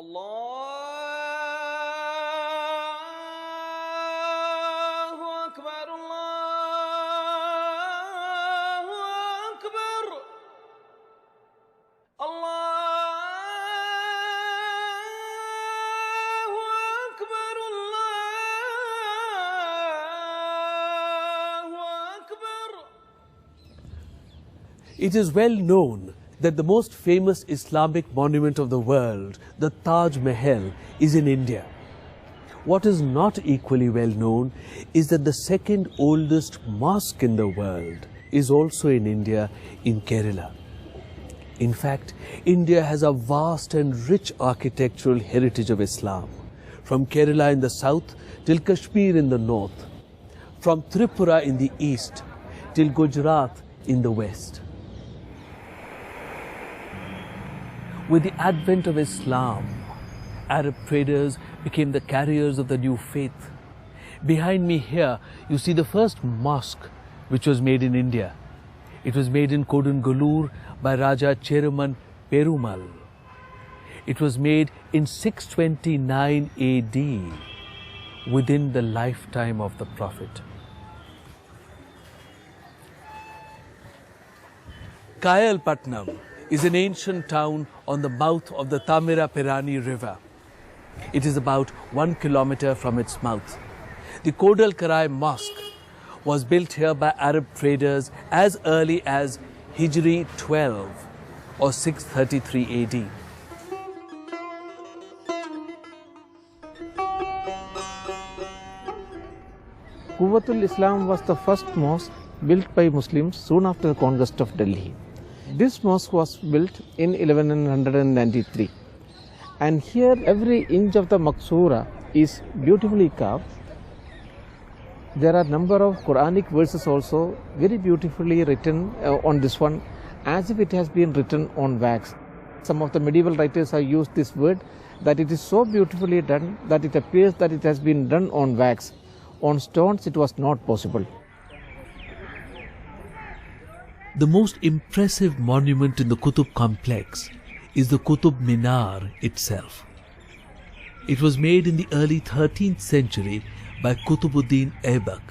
Allahu Akbar, Allahu Akbar, Allahu Akbar, Allahu Akbar. It is well known that the most famous Islamic monument of the world, the Taj Mahal, is in India. What is not equally well known is that the second oldest mosque in the world is also in India, in Kerala. In fact, India has a vast and rich architectural heritage of Islam, from Kerala in the south till Kashmir in the north, from Tripura in the east till Gujarat in the west. With the advent of Islam, Arab traders became the carriers of the new faith. Behind me here, you see the first mosque which was made in India. It was made in Kodungallur by Raja Cheruman Perumal. It was made in 629 AD, within the lifetime of the Prophet. Kayalpatnam is an ancient town on the mouth of the Tamiraperani River. It is about 1 kilometer from its mouth. The Kodalkarai Mosque was built here by Arab traders as early as Hijri 12 or 633 AD. Quwwatul Islam was the first mosque built by Muslims soon after the conquest of Delhi. This mosque was built in 1193, and here every inch of the Maqsoora is beautifully carved. There are a number of Quranic verses also very beautifully written on this one, as if it has been written on wax. Some of the medieval writers have used this word, that it is so beautifully done that it appears that it has been done on wax. On stones it was not possible. The most impressive monument in the Qutub complex is the Qutub Minar itself. It was made in the early 13th century by Qutubuddin Aibak,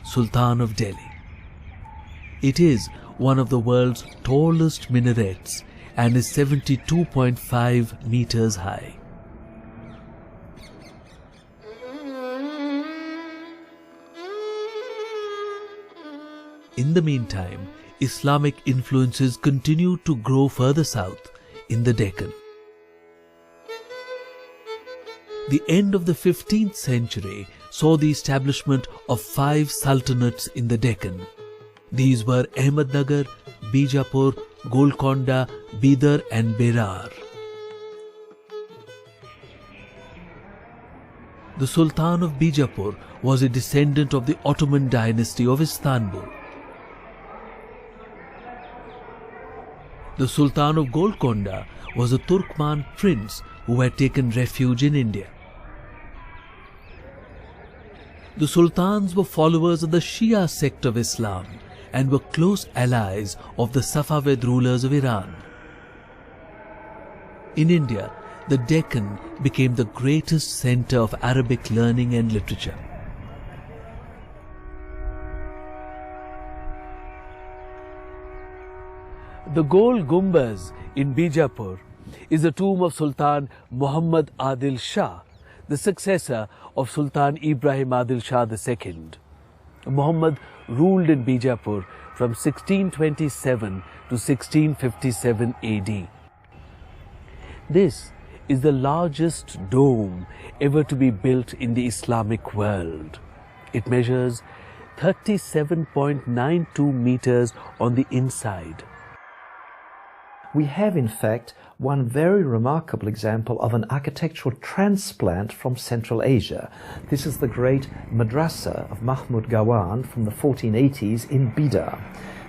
Sultan of Delhi. It is one of the world's tallest minarets and is 72.5 meters high. In the meantime, Islamic influences continued to grow further south in the Deccan. The end of the 15th century saw the establishment of 5 sultanates in the Deccan. These were Ahmednagar, Bijapur, Golconda, Bidar and Berar. The Sultan of Bijapur was a descendant of the Ottoman dynasty of Istanbul. The Sultan of Golconda was a Turkman prince who had taken refuge in India. The sultans were followers of the Shia sect of Islam and were close allies of the Safavid rulers of Iran. In India, the Deccan became the greatest center of Arabic learning and literature. The Gol Gumbaz in Bijapur is the tomb of Sultan Muhammad Adil Shah, the successor of Sultan Ibrahim Adil Shah II. Muhammad ruled in Bijapur from 1627 to 1657 AD. This is the largest dome ever to be built in the Islamic world. It measures 37.92 meters on the inside. We have, in fact, one very remarkable example of an architectural transplant from Central Asia. This is the great madrasa of Mahmud Gawan from the 1480s in Bidar.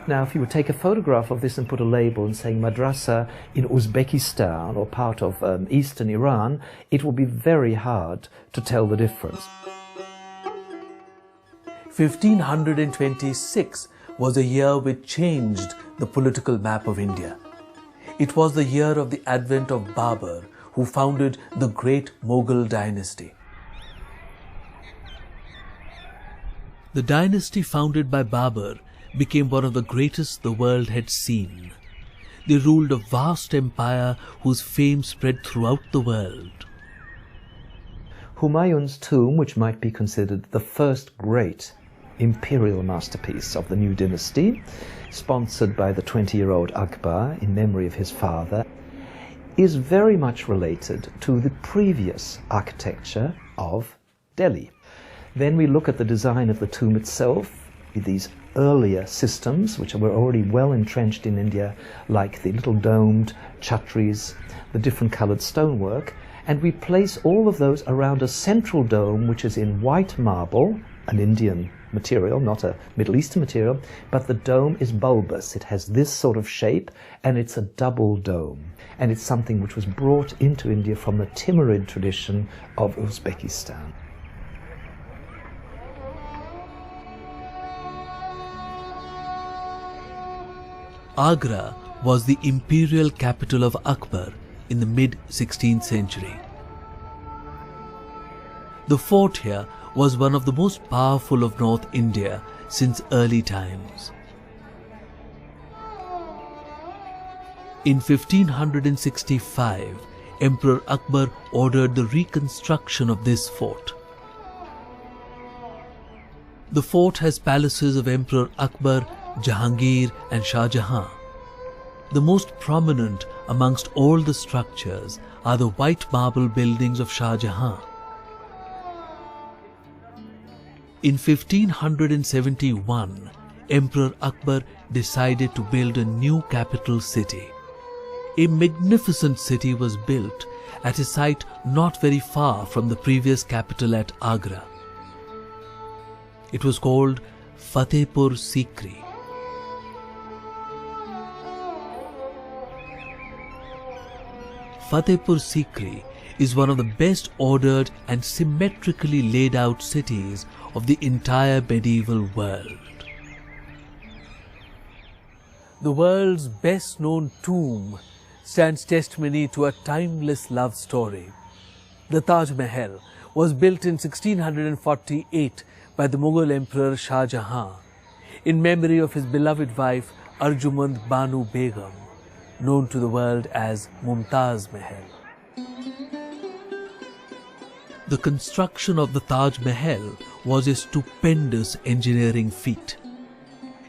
Now, if you would take a photograph of this and put a label and saying madrasa in Uzbekistan or part of eastern Iran, it will be very hard to tell the difference. 1526 was a year which changed the political map of India. It was the year of the advent of Babur, who founded the great Mughal dynasty. The dynasty founded by Babur became one of the greatest the world had seen. They ruled a vast empire whose fame spread throughout the world. Humayun's tomb, which might be considered the first great imperial masterpiece of the new dynasty, sponsored by the 20-year-old Akbar in memory of his father, is very much related to the previous architecture of Delhi. Then we look at the design of the tomb itself, with these earlier systems, which were already well entrenched in India, like the little domed chhatris, the different coloured stonework, and we place all of those around a central dome, which is in white marble, an Indian material, not a Middle Eastern material, but the dome is bulbous. It has this sort of shape, and it's a double dome. And it's something which was brought into India from the Timurid tradition of Uzbekistan. Agra was the imperial capital of Akbar in the mid-16th century. The fort here was one of the most powerful of North India since early times. In 1565, Emperor Akbar ordered the reconstruction of this fort. The fort has palaces of Emperor Akbar, Jahangir and Shah Jahan. The most prominent amongst all the structures are the white marble buildings of Shah Jahan. In 1571, Emperor Akbar decided to build a new capital city. A magnificent city was built at a site not very far from the previous capital at Agra. It was called Fatehpur Sikri. Fatehpur Sikri is one of the best ordered and symmetrically laid out cities of the entire medieval world. The world's best known tomb stands testimony to a timeless love story. The Taj Mahal was built in 1648 by the Mughal Emperor Shah Jahan in memory of his beloved wife Arjumand Banu Begum, known to the world as Mumtaz Mahal. The construction of the Taj Mahal was a stupendous engineering feat.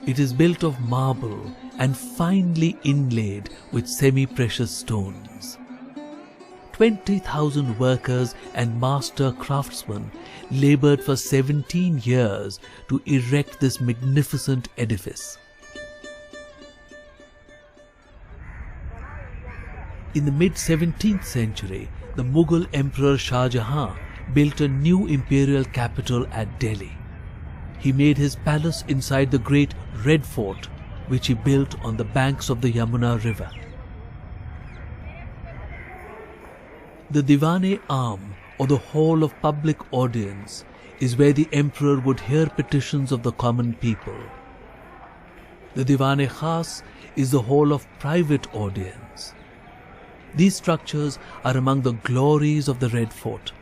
It is built of marble and finely inlaid with semi-precious stones. 20,000 workers and master craftsmen labored for 17 years to erect this magnificent edifice. In the mid-17th century, the Mughal Emperor Shah Jahan built a new imperial capital at Delhi. He made his palace inside the great Red Fort, which he built on the banks of the Yamuna River. The Diwan-e Aam, or the Hall of Public Audience, is where the emperor would hear petitions of the common people. The Diwan-e Khas is the hall of private audience. These structures are among the glories of the Red Fort.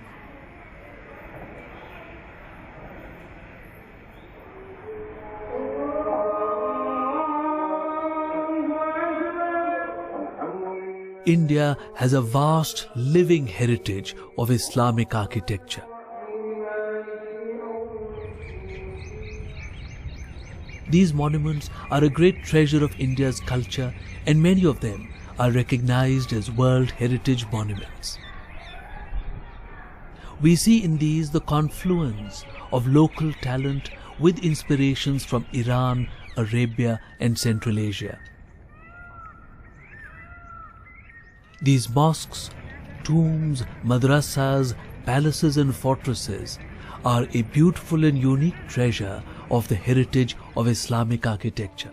India has a vast living heritage of Islamic architecture. These monuments are a great treasure of India's culture, and many of them are recognized as World Heritage Monuments. We see in these the confluence of local talent with inspirations from Iran, Arabia, and Central Asia. These mosques, tombs, madrassas, palaces and fortresses are a beautiful and unique treasure of the heritage of Islamic architecture.